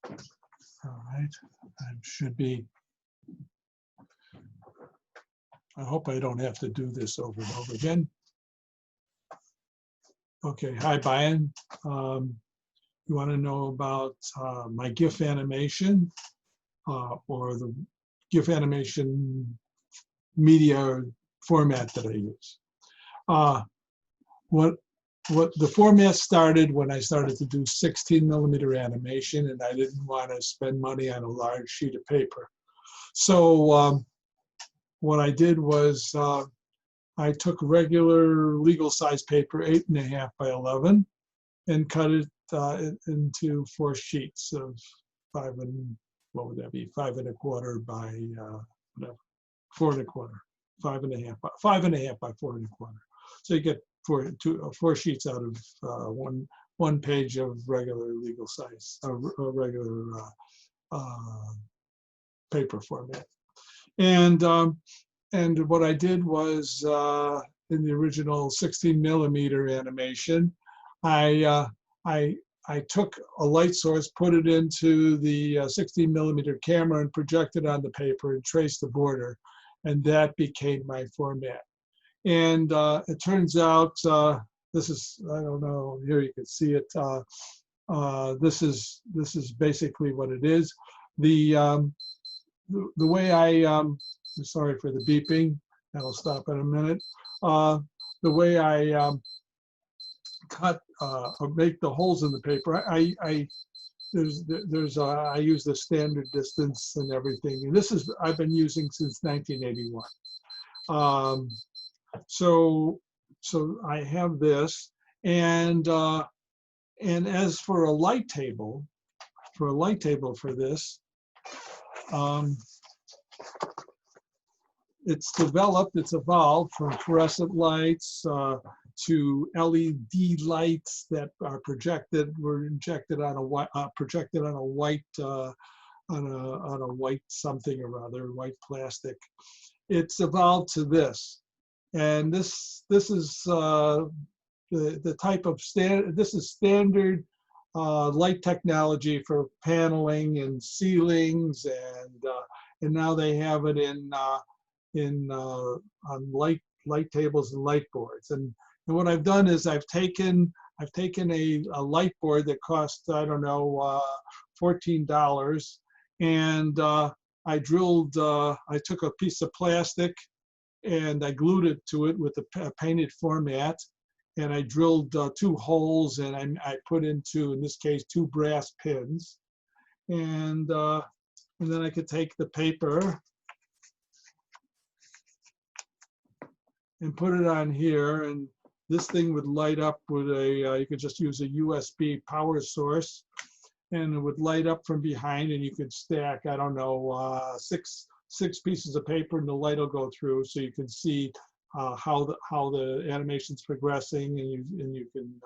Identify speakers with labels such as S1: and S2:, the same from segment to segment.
S1: All right, I should be. I hope I don't have to do this over and over again. Okay, hi, Brian. You want to know about my GIF animation or the GIF animation media format that I use. What the format started when I started to do 16mm animation, and I didn't want to spend money on a large sheet of paper. So what I did was I took regular legal size paper, 8.5 by 11, and cut it into 4 sheets of 5 and what would that be? 5 1/4 by whatever, 4 1/4, 5 1/2, 5 1/2 by 4 1/4. So you get 4 sheets out of one page of regular legal size, regular paper format. And what I did was in the original 16mm animation, I took a light source, put it into the 16mm camera and projected on the paper and traced the border, and that became my format. And it turns out, this is, I don't know, here you can see it. This is basically what it is. The way I'm sorry for the beeping, that'll stop in a minute. The way I cut or make the holes in the paper, I use the standard distance and everything. And this is, I've been using since 1981. So I have this, and as for a light table, for this, it's evolved from fluorescent lights to LED lights that are were injected on a white, projected on a white, on a white something or other, white plastic. It's evolved to this, and this is the type of this is standard light technology for paneling and ceilings, and now they have it on light tables and light boards. And what I've done is I've taken a light board that cost, I don't know, $14, and I took a piece of plastic and I glued it to it with a painted format, and I drilled 2 holes, and I put into, in this case, 2 brass pins, and then I could take the paper and put it on here, and this thing would light up with you could just use a USB power source, and it would light up from behind, and you could stack, I don't know, six pieces of paper, and the light will go through, so you can see how the animation's progressing, and you can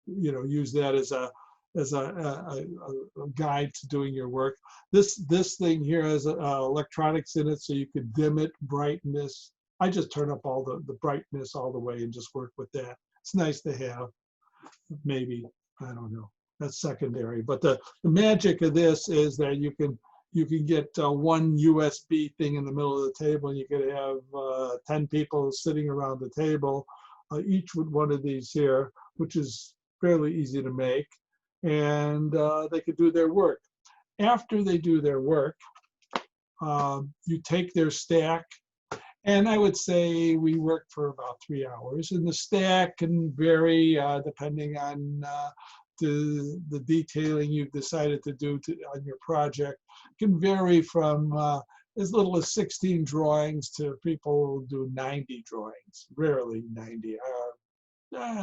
S1: use that as a guide to doing your work. This thing here has electronics in it, so you can dim it, brightness. I just turn up all the brightness all the way and just work with that. It's nice to have. Maybe, I don't know, that's secondary. But the magic of this is that you can get one USB thing in the middle of the table, and you could have 10 people sitting around the table, each with one of these here, which is fairly easy to make, and they could do their work. After they do their work, you take their stack, and I would say we work for about 3 hours, and the stack can vary depending on the detailing you've decided to do on your project. It can vary from as little as 16 drawings to people who do 90 drawings, rarely 90.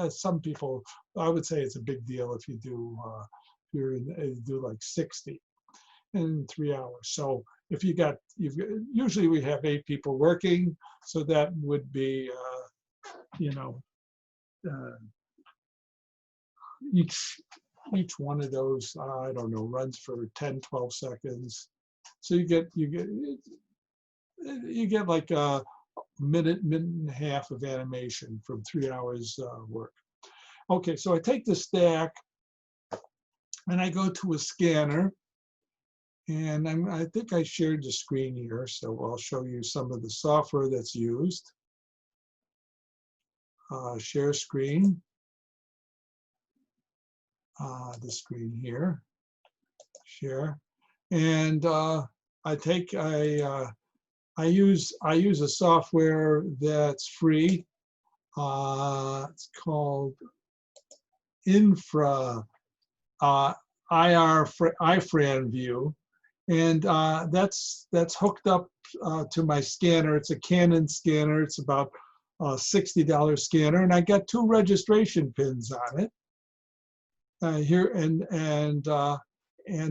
S1: Some people, I would say it's a big deal if you do like 60 in 3 hours. So if usually we have 8 people working, so that would be, each one of those, I don't know, runs for 10, 12 seconds. So you get like a minute and a half of animation from 3 hours work. Okay, so I take the stack And I go to a scanner, and I think I shared the screen here, so I'll show you some of the software that's used. Share screen, the screen here, share, and I use a software that's free. It's called Infra iFran View, and that's hooked up to my scanner. It's a Canon scanner. It's about a $60 scanner, and I got 2 registration pins on it here, and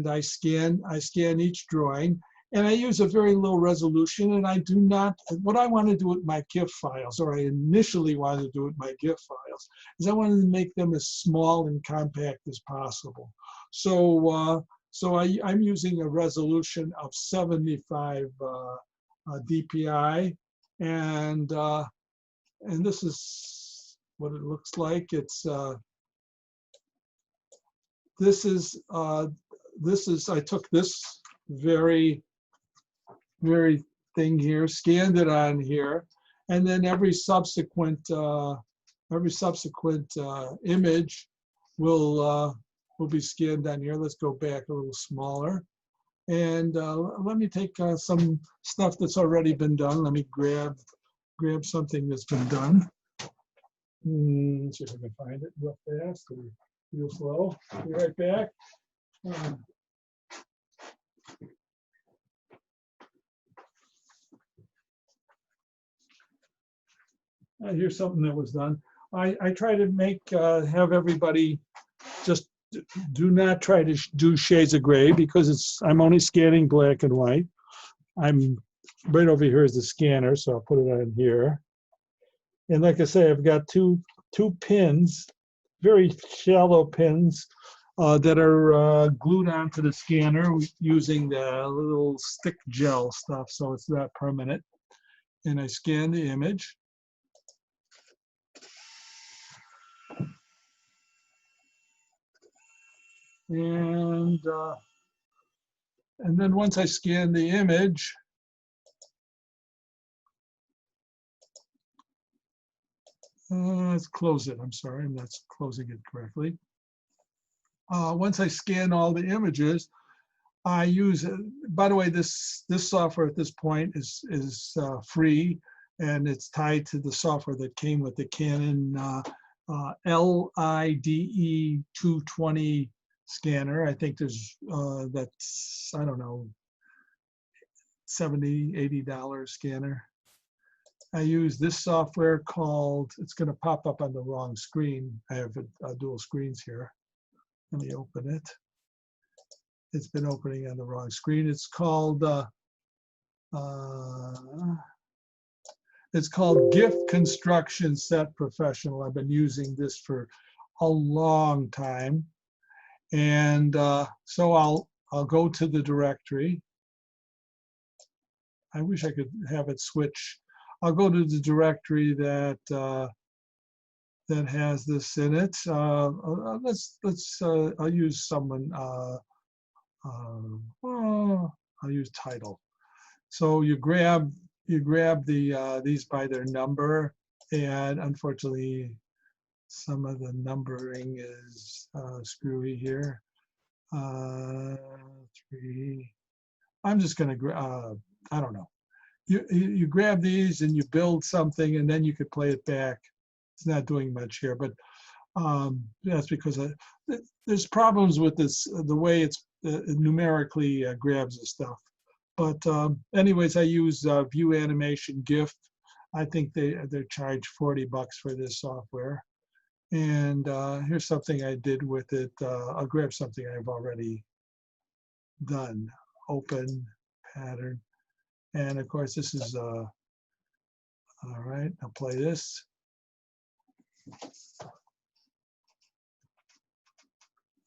S1: I scan each drawing. And I use a very low resolution, and I do not, what I want to do with my GIF files, or I initially wanted to do with my GIF files, is I wanted to make them as small and compact as possible. So, I'm using a resolution of 75 DPI, and this is what it looks like. It's I took this very thing here, scanned it on here, and then every subsequent image will be scanned on here. Let's go back a little smaller, and let me take some stuff that's already been done. Let me grab something that's been done. See if I can find it real fast or real slow. Be right back. Here's something that was done. I try to have everybody just do not try to do shades of gray, because I'm only scanning black and white. I'm right over here is the scanner, so I'll put it on here. And like I say, I've got two pins, very shallow pins that are glued onto the scanner using the little stick gel stuff, so it's not permanent. And I scan the image. And then once I scan the image, let's close it. I'm sorry, I'm not closing it correctly. Once I scan all the images, I use, by the way, this software at this point is free, and it's tied to the software that came with the Canon LIDE 220 scanner. I think there's that's, I don't know, $70, $80 scanner. I use this software called, it's going to pop up on the wrong screen. I have dual screens here. Let me open it. It's been opening on the wrong screen. It's called GIF Construction Set Professional. I've been using this for a long time, and so I'll go to the directory. I wish I could have it switch. I'll go to the directory that has this in it. I'll use someone. I'll use title. So you grab these by their number, and unfortunately some of the numbering is screwy here. 3. I'm just going to I don't know. You grab these and you build something, and then you could play it back. It's not doing much here, but that's because there's problems with this, the way it's numerically grabs the stuff. But anyways, I use View Animation GIF. I think they're charged $40 for this software. And here's something I did with it. I'll grab something I've already done. Open pattern. And of course, this is, all right, I'll play this.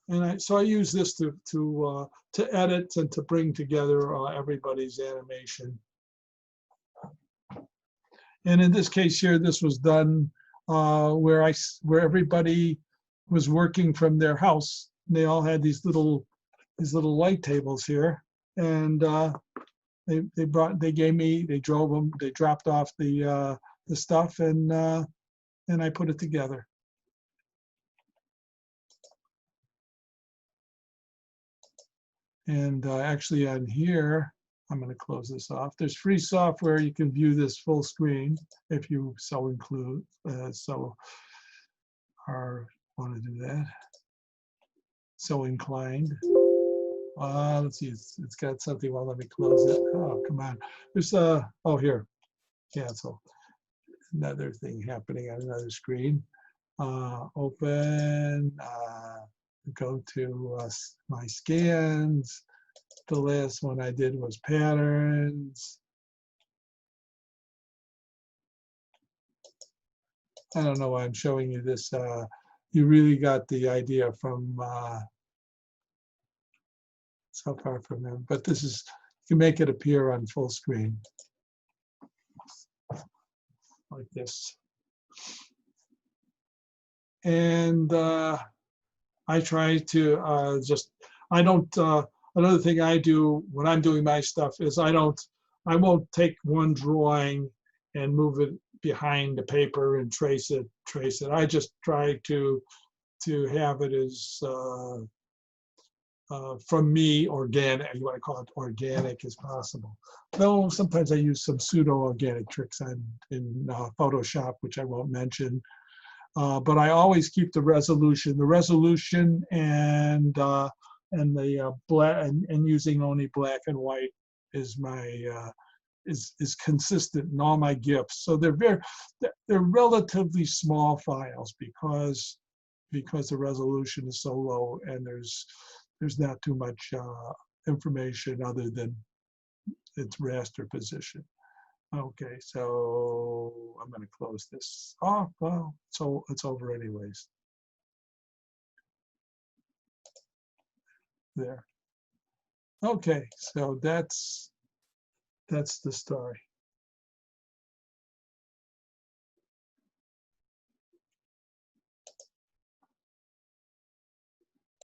S1: And so I use this to edit and to bring together everybody's animation. And in this case here, this was done where everybody was working from their house, they all had these little light tables here, and they dropped off the stuff, and I put it together. And actually on here, I'm going to close this off. There's free software. You can view this full screen if you so include, want to do that. So inclined. Let's see, it's got something. Well, let me close it. Oh, come on. There's oh, here, cancel. Another thing happening on another screen. Open, go to my scans. The last one I did was patterns. I don't know why I'm showing you this. You really got the idea from so far from them, but this is, you can make it appear on full screen like this. And I try to another thing I do when I'm doing my stuff is I won't take one drawing and move it behind the paper and trace it. I just try to have it as from me, organic, you want to call it organic as possible. Though sometimes I use some pseudo-organic tricks in Photoshop, which I won't mention. But I always keep the resolution and the black and using only black and white is my is consistent in all my GIFs. So they're relatively small files because the resolution is so low and there's not too much information other than its raster position. Okay, so I'm going to close this off. Well, so it's over anyways. There. Okay, so that's the story.